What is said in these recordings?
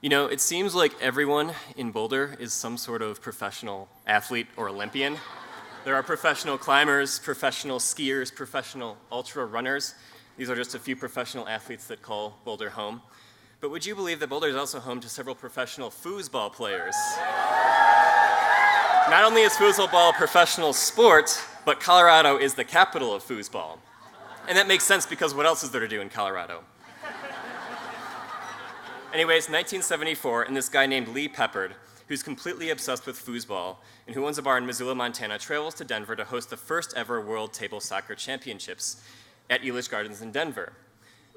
You know, it seems like everyone in Boulder is some sort of professional athlete or Olympian. There are professional climbers, professional skiers, professional ultra runners. These are just a few professional athletes that call Boulder home. But would you believe that Boulder is also home to several professional foosball players? Not only is foosball a professional sport, but Colorado is the capital of foosball. And that makes sense because what else is there to do in Colorado? Anyways, 1974, and this guy named Lee Peppard, who's completely obsessed with foosball and who owns a bar in Missoula, Montana, travels to Denver to host the first ever World Table Soccer Championships at Elish Gardens in Denver.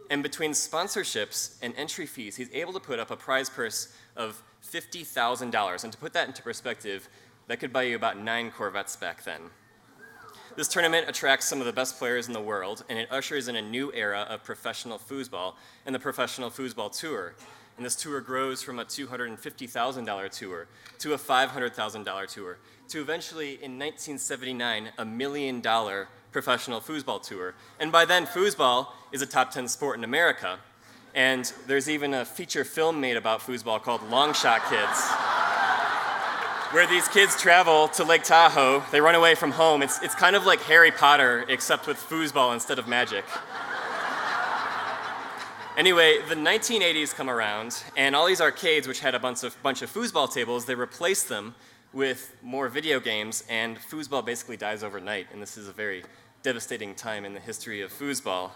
And between sponsorships and entry fees, he's able to put up a prize purse of $50,000. And to put that into perspective, that could buy you about 9 Corvettes back then. This tournament attracts some of the best players in the world, and it ushers in a new era of professional foosball and the Professional Foosball Tour. And this tour grows from a $250,000 tour to a $500,000 tour to eventually, in 1979, a $1 million professional foosball tour. And by then, foosball is a top 10 sport in America. And there's even a feature film made about foosball called Long Shot Kids, where these kids travel to Lake Tahoe. They run away from home. It's kind of like Harry Potter, except with foosball instead of magic. Anyway, the 1980s come around, and all these arcades, which had a bunch of foosball tables, they replaced them with more video games, and foosball basically dies overnight, and this is a very devastating time in the history of foosball.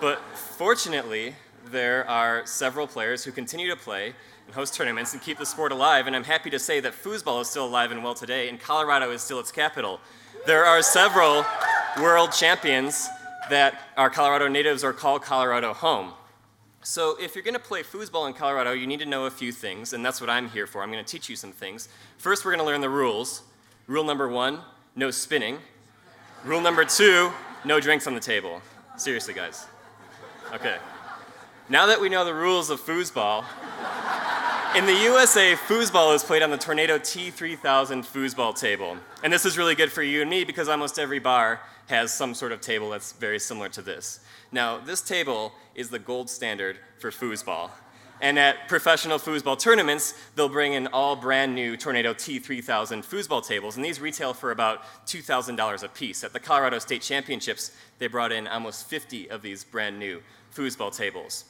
But fortunately, there are several players who continue to play and host tournaments and keep the sport alive, and I'm happy to say that foosball is still alive and well today, and Colorado is still its capital. There are several world champions that are Colorado natives or call Colorado home. So if you're going to play foosball in Colorado, you need to know a few things, and that's what I'm here for. I'm going to teach you some things. First, we're going to learn the rules. Rule number 1, no spinning. Rule number 2, no drinks on the table. Seriously, guys. Okay. Now that we know the rules of foosball, in the USA, foosball is played on the Tornado T3000 foosball table. And this is really good for you and me because almost every bar has some sort of table that's very similar to this. Now, this table is the gold standard for foosball. And at professional foosball tournaments, they'll bring in all brand new Tornado T3000 foosball tables, and these retail for about $2,000 a piece. At the Colorado State Championships, they brought in almost 50 of these brand new foosball tables.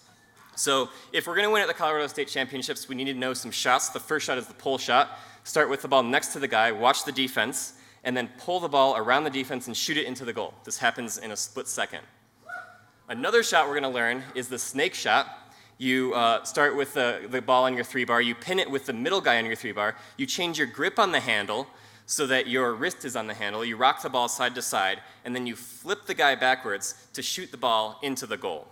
So if we're going to win at the Colorado State Championships, we need to know some shots. The first shot is the pull shot. Start with the ball next to the guy, watch the defense, and then pull the ball around the defense and shoot it into the goal. This happens in a split second. Another shot we're going to learn is the snake shot. You start with the ball on your 3-bar. You pin it with the middle guy on your 3-bar. You change your grip on the handle so that your wrist is on the handle. You rock the ball side to side, and then you flip the guy backwards to shoot the ball into the goal.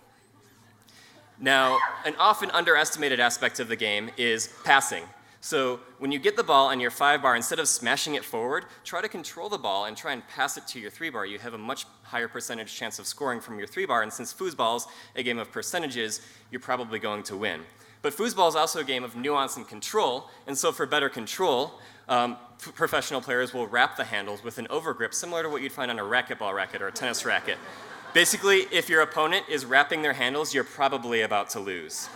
Now, an often underestimated aspect of the game is passing. So when you get the ball on your 5-bar, instead of smashing it forward, try to control the ball and try and pass it to your 3-bar. You have a much higher percentage chance of scoring from your 3-bar, and since foosball's a game of percentages, you're probably going to win. But foosball is also a game of nuance and control, and so for better control, professional players will wrap the handles with an overgrip, similar to what you'd find on a racquetball racket or a tennis racket. Basically, if your opponent is wrapping their handles, you're probably about to lose.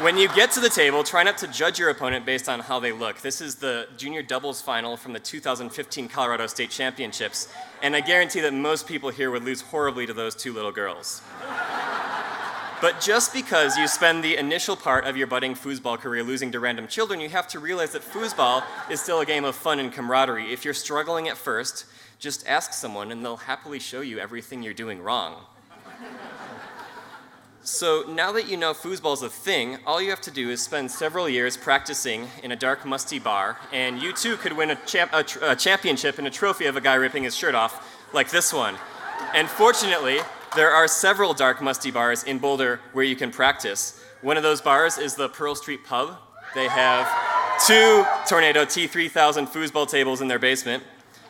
When you get to the table, try not to judge your opponent based on how they look. This is the junior doubles final from the 2015 Colorado State Championships, and I guarantee that most people here would lose horribly to those 2 little girls. But just because you spend the initial part of your budding foosball career losing to random children, you have to realize that foosball is still a game of fun and camaraderie. If you're struggling at first, just ask someone and they'll happily show you everything you're doing wrong. So now that you know foosball's a thing, all you have to do is spend several years practicing in a dark, musty bar, and you too could win a championship and a trophy of a guy ripping his shirt off, like this one. And fortunately, there are several dark, musty bars in Boulder where you can practice. One of those bars is the Pearl Street Pub. They have 2 Tornado T3000 foosball tables in their basement.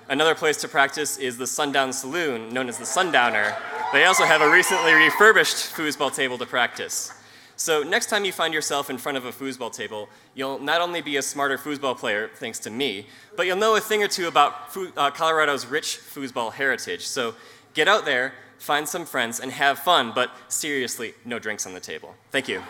Another place to practice is the Sundown Saloon, known as the Sundowner. They also have a recently refurbished foosball table to practice. So next time you find yourself in front of a foosball table, you'll not only be a smarter foosball player, thanks to me, but you'll know a thing or two about Colorado's rich foosball heritage. So get out there, find some friends, and have fun, but seriously, no drinks on the table. Thank you.